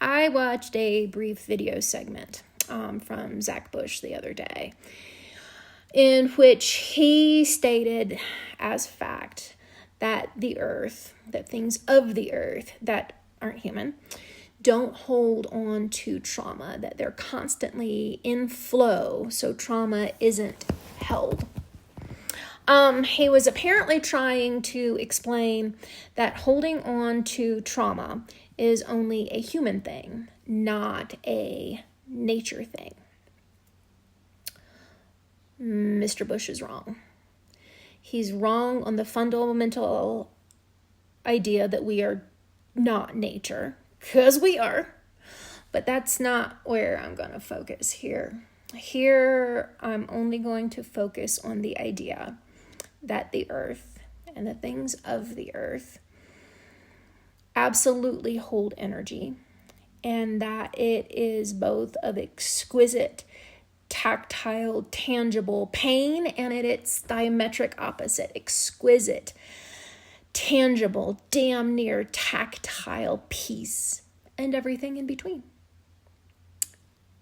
I watched a brief video segment from Zach Bush the other day, in which he stated as fact that the earth, that things of the earth that aren't human, don't hold on to trauma, that they're constantly in flow, so trauma isn't held. He was apparently trying to explain that holding on to trauma is only a human thing, not a nature thing. Mr. Bush is wrong. He's wrong on the fundamental idea that we are not nature, because we are, but that's not where I'm going to focus here. Here, I'm only going to focus on the idea that the earth and the things of the earth absolutely hold energy, and that it is both of exquisite, tactile, tangible pain, and its diametric opposite, exquisite, tangible, damn near tactile peace, and everything in between.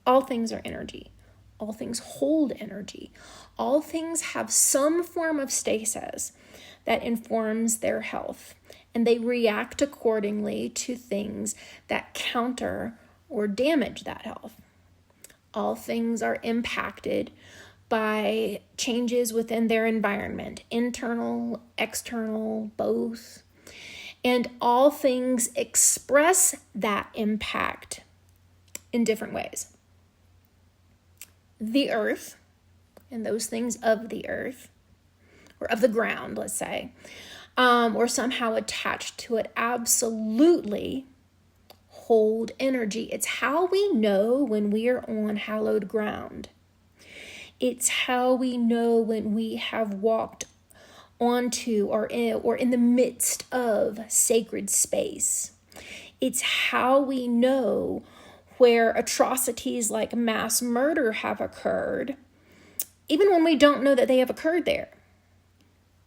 All things are energy. All things hold energy. All things have some form of stasis that informs their health, and they react accordingly to things that counter or damage that health. All things are impacted by changes within their environment, internal, external, both. And all things express that impact in different ways. The earth, and those things of the earth, or of the ground, let's say, or somehow attached to it, absolutely hold energy. It's how we know when we are on hallowed ground. It's how we know when we have walked onto or in the midst of sacred space. It's how we know where atrocities like mass murder have occurred, even when we don't know that they have occurred there,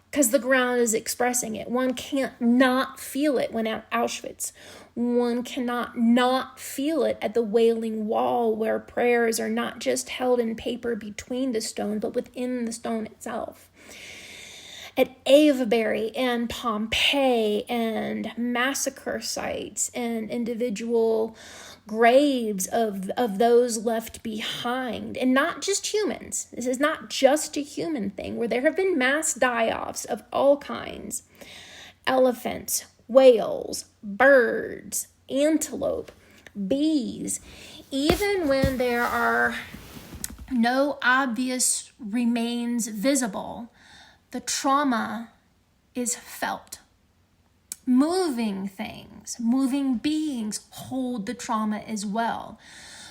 because the ground is expressing it. One can't not feel it when at Auschwitz. One cannot not feel it at the Wailing Wall, where prayers are not just held in paper between the stone, but within the stone itself. At Avebury and Pompeii and massacre sites and individual graves of those left behind, and not just humans. This is not just a human thing, where there have been mass die-offs of all kinds. Elephants, whales, birds, antelope, bees. Even when there are no obvious remains visible, the trauma is felt. Moving things, moving beings hold the trauma as well.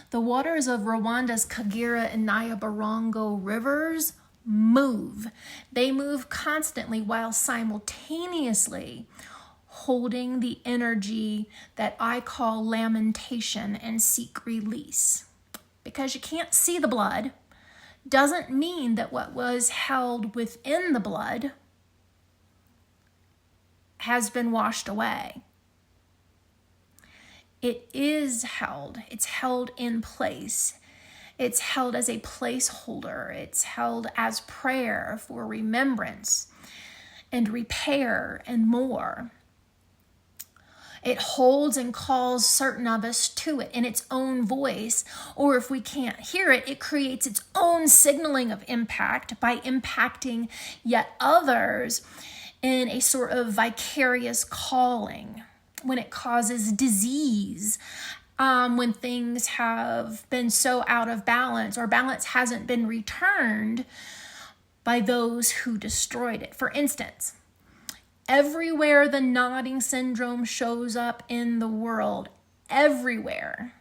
The waters of Rwanda's Kagera and Nyabarongo rivers move. They move constantly while simultaneously holding the energy that I call lamentation and seek release. Because you can't see the blood doesn't mean that what was held within the blood has been washed away. It is held. It's held in place. It's held as a placeholder. It's held as prayer for remembrance and repair and more. It holds and calls certain of us to it in its own voice, or if we can't hear it, it creates its own signaling of impact by impacting yet others in a sort of vicarious calling. When it causes disease, when things have been so out of balance or balance hasn't been returned by those who destroyed it. For instance, everywhere the nodding syndrome shows up in the world, everywhere,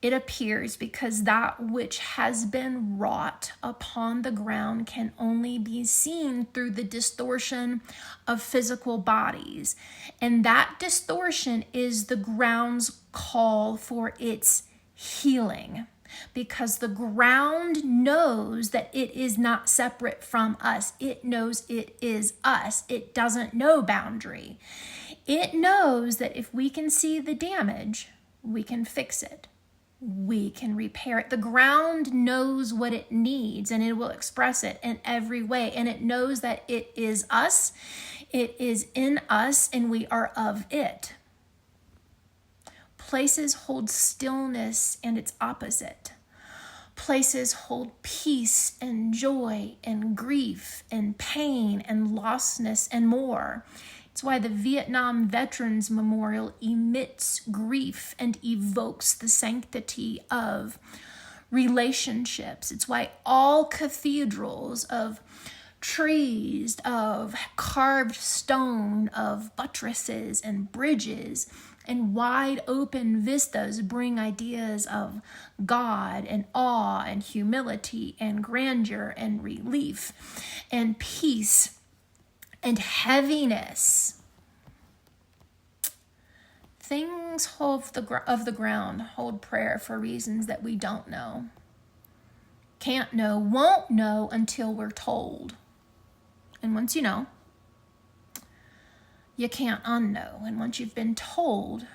it appears because that which has been wrought upon the ground can only be seen through the distortion of physical bodies. And that distortion is the ground's call for its healing, because the ground knows that it is not separate from us. It knows it is us. It doesn't know boundary. It knows that if we can see the damage, we can fix it. We can repair it. The ground knows what it needs, and it will express it in every way. And it knows that it is us, it is in us, and we are of it. Places hold stillness and its opposite. Places hold peace and joy and grief and pain and lostness and more. It's why the Vietnam Veterans Memorial emits grief and evokes the sanctity of relationships. It's why all cathedrals of trees, of carved stone, of buttresses and bridges and wide open vistas bring ideas of God and awe and humility and grandeur and relief and peace and heaviness. Things of the ground hold prayer for reasons that we don't know, can't know, won't know until we're told. And once you know, you can't unknow. And once you've been told,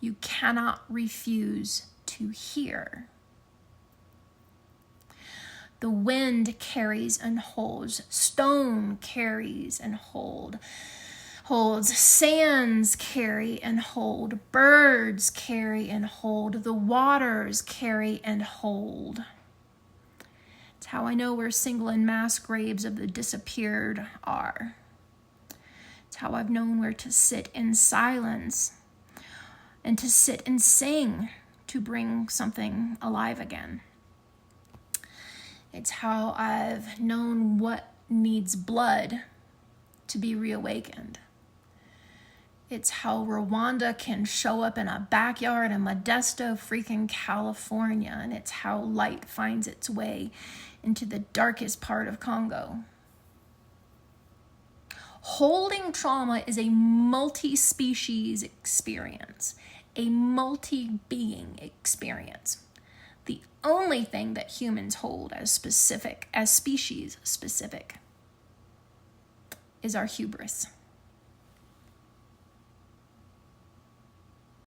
you cannot refuse to hear. The wind carries and holds. Stone carries and holds. Sands carry and hold. Birds carry and hold. The waters carry and hold. It's how I know where single and mass graves of the disappeared are. It's how I've known where to sit in silence and to sit and sing to bring something alive again. It's how I've known what needs blood to be reawakened. It's how Rwanda can show up in a backyard in Modesto, freaking California, and it's how light finds its way into the darkest part of Congo. Holding trauma is a multi-species experience, a multi-being experience. The only thing that humans hold as specific, as species specific, is our hubris.